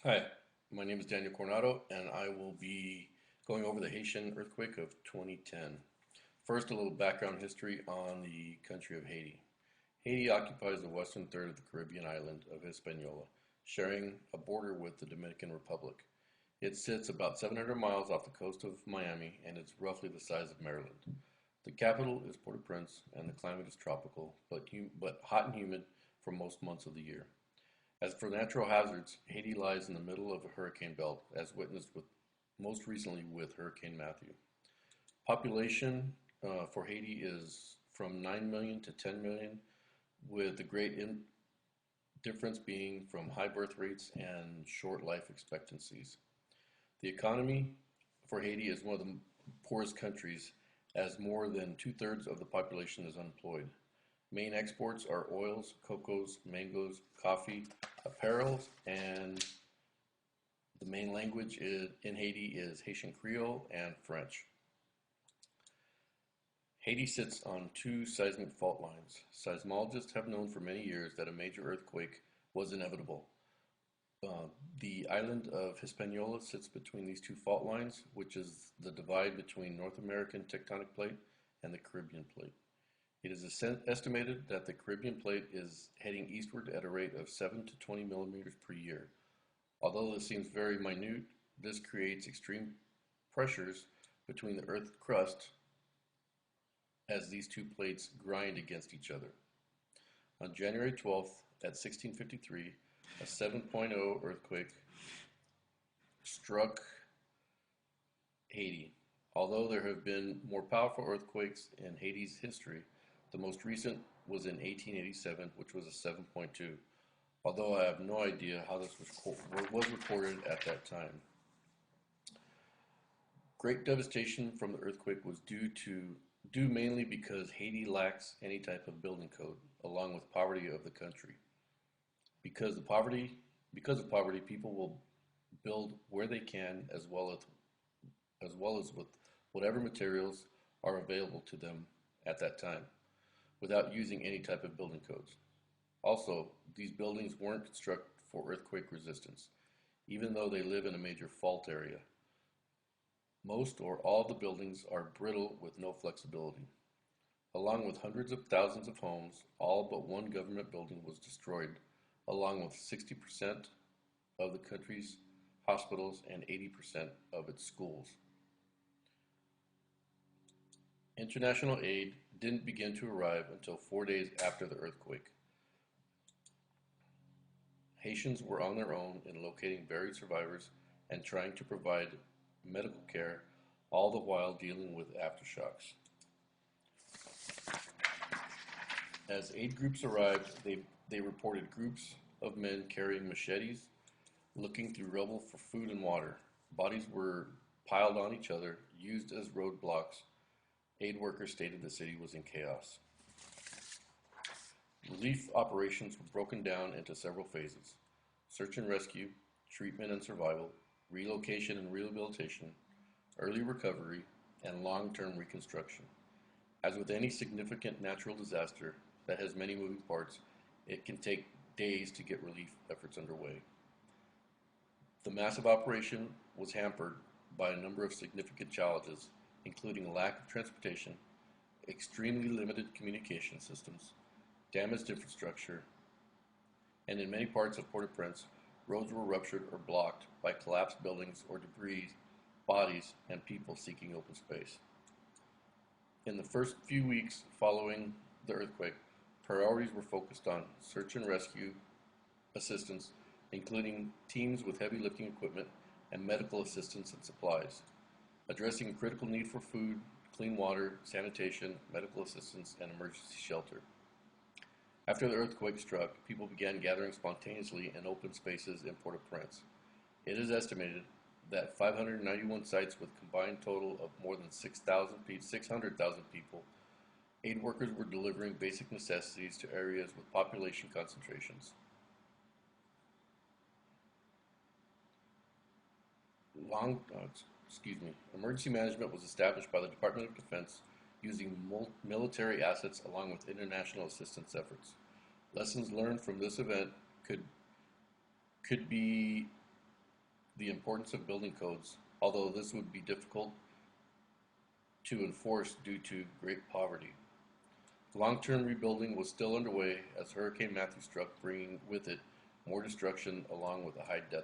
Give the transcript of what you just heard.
Hi, my name is Daniel Coronado, and I will be going over the Haitian earthquake of 2010. First, a little background history on the country of Haiti. Haiti occupies the western third of the Caribbean island of Hispaniola, sharing a border with the Dominican Republic. It sits about 700 miles off the coast of Miami and is roughly the size of Maryland. The capital is Port-au-Prince, and the climate is tropical, but hot and humid for most months of the year. As for natural hazards, Haiti lies in the middle of a hurricane belt, as witnessed most recently with Hurricane Matthew. Population for Haiti is from 9 million to 10 million, with the difference being from high birth rates and short life expectancies. The economy for Haiti is one of the poorest countries, as more than two-thirds of the population is unemployed. Main exports are oils, cocos, mangoes, coffee, apparels, and the main language in Haiti is Haitian Creole and French. Haiti sits on two seismic fault lines. Seismologists have known for many years that a major earthquake was inevitable. Uh, the island of Hispaniola sits between these two fault lines, which is the divide between North American tectonic plate and the Caribbean plate. It is estimated that the Caribbean plate is heading eastward at a rate of 7 to 20 millimeters per year. Although this seems very minute, this creates extreme pressures between the Earth's crust as these two plates grind against each other. On January 12th at 1653, a 7.0 earthquake struck Haiti. Although there have been more powerful earthquakes in Haiti's history, the most recent was in 1887, which was a 7.2, although I have no idea how this was recorded at that time. Great devastation from the earthquake was due mainly because Haiti lacks any type of building code, along with poverty of the country. Because of poverty, people will build where they can as well as with whatever materials are available to them at that time, without using any type of building codes. Also, these buildings weren't constructed for earthquake resistance, even though they live in a major fault area. Most or all the buildings are brittle with no flexibility. Along with hundreds of thousands of homes, all but one government building was destroyed, along with 60% of the country's hospitals and 80% of its schools. International aid didn't begin to arrive until 4 days after the earthquake. Haitians were on their own in locating buried survivors and trying to provide medical care, all the while dealing with aftershocks. As aid groups arrived, they reported groups of men carrying machetes, looking through rubble for food and water. Bodies were piled on each other, used as roadblocks. Aid workers stated the city was in chaos. Relief operations were broken down into several phases: search and rescue, treatment and survival, relocation and rehabilitation, early recovery, and long-term reconstruction. As with any significant natural disaster that has many moving parts, it can take days to get relief efforts underway. The massive operation was hampered by a number of significant challenges, including lack of transportation, extremely limited communication systems, damaged infrastructure, and in many parts of Port-au-Prince, roads were ruptured or blocked by collapsed buildings or debris, bodies, and people seeking open space. In the first few weeks following the earthquake, priorities were focused on search and rescue assistance, including teams with heavy lifting equipment and medical assistance and supplies, addressing a critical need for food, clean water, sanitation, medical assistance, and emergency shelter. After the earthquake struck, people began gathering spontaneously in open spaces in Port-au-Prince. It is estimated that 591 sites with a combined total of more than 600,000 people, aid workers were delivering basic necessities to areas with population concentrations. Long, uh, Emergency management was established by the Department of Defense using military assets along with international assistance efforts. Lessons learned from this event could could be the importance of building codes, although this would be difficult to enforce due to great poverty. Long-term rebuilding was still underway as Hurricane Matthew struck, bringing with it more destruction along with a high death